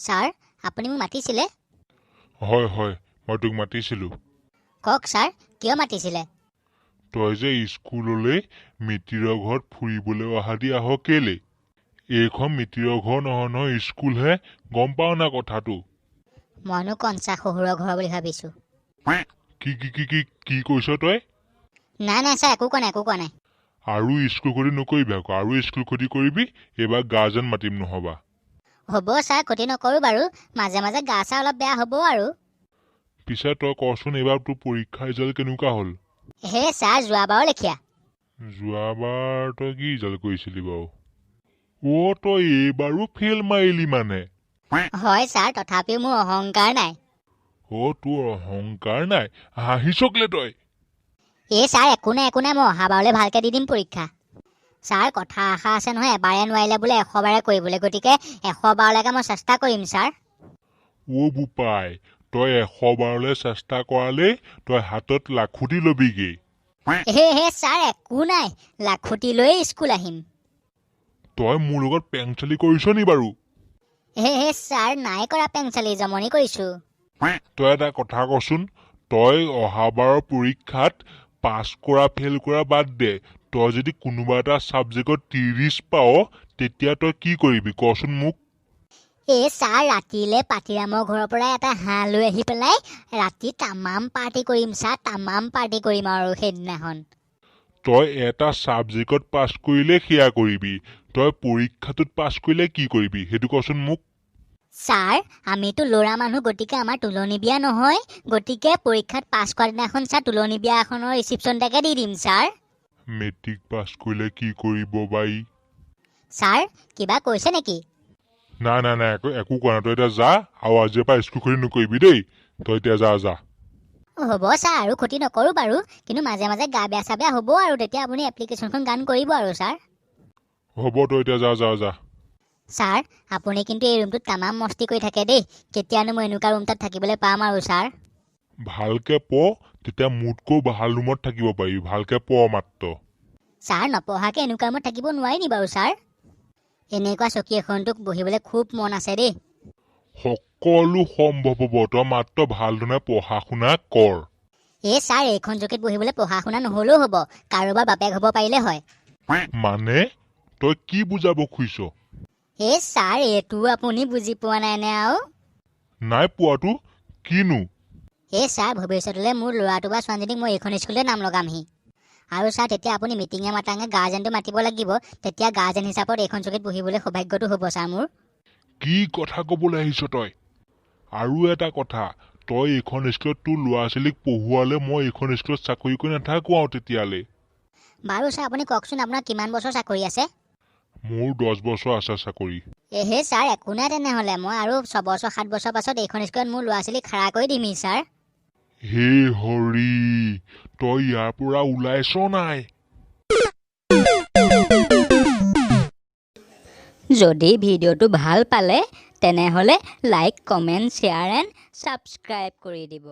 sir আপুনি মোক মাতিছিলে হয় হয় মই তোক মাতিছিলোঁ কওক ছাৰ কিয় মাতিছিলে তই যে স্কুললৈ মিতিৰৰ ঘৰত ফুৰিবলৈ অহা দি আহ কেলে এইখন মিতিৰৰ ঘৰ নহয় স্কুলহে গম পাও না কথাটো মইনো কঞ্চা শহুৰৰ ঘৰ বুলি ভাবিছোঁ কি কি কি কি কি কৈছ তই নাই ছাৰ একো কোৱা নাই আৰু স্কুল ক্ষতি নকৰিবি আকৌ আৰু স্কুল ক্ষতি কৰিবি এইবাৰ গাৰ্জেন মাতিম নহবা হ'ব ছাৰ ক্ষতি নকৰোঁ বাৰু মাজে মাজে গা চা অলপ বেয়া হ'ব আৰু পিছে তই কচোন এইবাৰ তোৰ পৰীক্ষা ৰিজাল্ট কেনেকুৱা হ'ল হে ছাৰ যোৱাবাৰৰ লেখীয়া যোৱাবাৰ তই কি ৰিজাল্ট কৰিছিলি বাৰু তই এইবাৰো ফেইল মাৰিলি মানে হয় ছাৰ তথাপিও মোৰ অহংকাৰ নাই তোৰ অহংকাৰ নাই হাঁহিছ কেলে তই এই ছাৰ একো নাই মই অহাবাৰলৈ ভালকৈ দি দিম পৰীক্ষা ছাৰ কথা আশা আছে নহয় এবাৰে নোৱাৰিলে বোলে 100 বাৰে কৰিবলৈ গতিকে 100 বাৰলৈকে মই চেষ্টা কৰিম ছাৰ বোপাই তই 100 বাৰলৈ চেষ্টা কৰালেই তই হাতত লাখুটি লবিগে হে ছাৰ একো নাই লাখুটি লৈ স্কুল আহিম তই মোৰ লগত পেংচালি কৰিছ নি বাৰু হে ছাৰ নাই কৰা পেংচালি জমনি কৰিছোঁ তই এটা কথা কচোন তই অহাবাৰৰ পৰীক্ষাত পাছ কৰা ফেইল কৰা বাদ দে তই যদি কোনোবা এটা ছাবজেক্টত 30 পাৱ তেতিয়া তই কি কৰিবি কচোন মোক এই ছাৰ ৰাতিলৈ পাতিৰামৰ ঘৰৰ পৰা এটা হাঁহ লৈ আহি পেলাই ৰাতি তামাম পাৰ্টি কৰিম ছাৰ তামাম পাৰ্টি কৰিম আৰু সেইদিনাখন তই এটা ছাবজেক্টত পাছ কৰিলে সেয়া কৰিবি তই পৰীক্ষাটোত পাছ কৰিলে কি কৰিবি সেইটো কচোন মোক ছাৰ আমিতো ল'ৰা মানুহ গতিকে আমাৰ তুলনি বিয়া নহয় গতিকে পৰীক্ষাত পাছ কৰা দিনাখন ছাৰ তুলনি বিয়া এখনৰ ৰিচিপশ্যন এটাকে দি দিম ছাৰ মেট্ৰিক পাছ কৰিলে কি কৰিব বাই ছাৰ কিবা কৈছে নেকি নাই একো কোৱা নাই তই এতিয়া যা আৰু আজিৰ পৰা স্কুল ক্ষতি নকৰিবি দেই তই এতিয়া যা হ'ব ছাৰ আৰু ক্ষতি নকৰোঁ বাৰু কিন্তু মাজে মাজে গা বেয়া চা বেয়া হ'ব আৰু তেতিয়া আপুনি এপ্লিকেশ্যনখন গান কৰিব আৰু ছাৰ হ'ব তই এতিয়া যা ছাৰ আপুনি কিন্তু এই ৰুমটোত তামাম মস্তি কৰি থাকে দেই কেতিয়ানো মই এনেকুৱা ৰুম তাত থাকিবলৈ পাম আৰু ছাৰ ভালকে তেতিয়া মোতকৈ ভাল ৰুমত থাকিব পাৰিবি ভালকে মাত্ৰ ছাৰ নপঢ়াকৈ এনেকুৱা ৰুমত থাকিব নোৱাৰি নি বাৰু ছাৰ এনেকুৱা চকী এখনটোক বহিবলৈ খুব মন আছে দেই সকলো সম্ভৱ হ'ব তই মাত্ৰ ভালধৰণে পঢ়া শুনা কৰ এই ছাৰ এইখন চকীত বহিবলৈ পঢ়া শুনা নহ'লেও হ'ব কাৰোবাৰ বাপেক হ'ব পাৰিলে হয় মানে তই কি বুজাব খুজিছ এই ছাৰ এইটোও আপুনি বুজি পোৱা নাই নে আৰু নাই পোৱাটো কিনো এই ছাৰ ভৱিষ্যতলৈ মোৰ ল'ৰাটো বা ছোৱালীজনীক মই এইখন স্কুলতে নাম লগামহি আৰু ছাৰ তেতিয়া আপুনি মিটিঙে মাতাঙে গাৰ্জেনটো মাতিব লাগিব তেতিয়া গাৰ্জেন হিচাপত এইখন চকীত বহিবলৈ সৌভাগ্যটো হ'ব ছাৰ মোৰ কি কথা ক'বলৈ আহিছ তই আৰু এটা কথা তই এইখন স্কুলত তোৰ ল'ৰা ছোৱালীক পঢ়ুৱালে মই এইখন স্কুলত চাকৰি কৰি নাথাকো আৰু তেতিয়ালৈ বাৰু ছাৰ আপুনি কওকচোন আপোনাৰ কিমান বছৰ চাকৰি আছে মোৰ 10 বছৰ আছে চাকৰি হে ছাৰ একো নাই তেনেহ'লে মই আৰু 6 বছৰ 7 বছৰ পাছত এইখন স্কুলত মোৰ ল'ৰা ছোৱালীক খাৰা কৰি দিমহি ছাৰ হে হৰি তই ইয়াৰ পৰা ওলাইছ নাই যদি ভিডিঅ'টো ভাল পালে তেনেহ'লে like comment share and subscribe কৰি দিব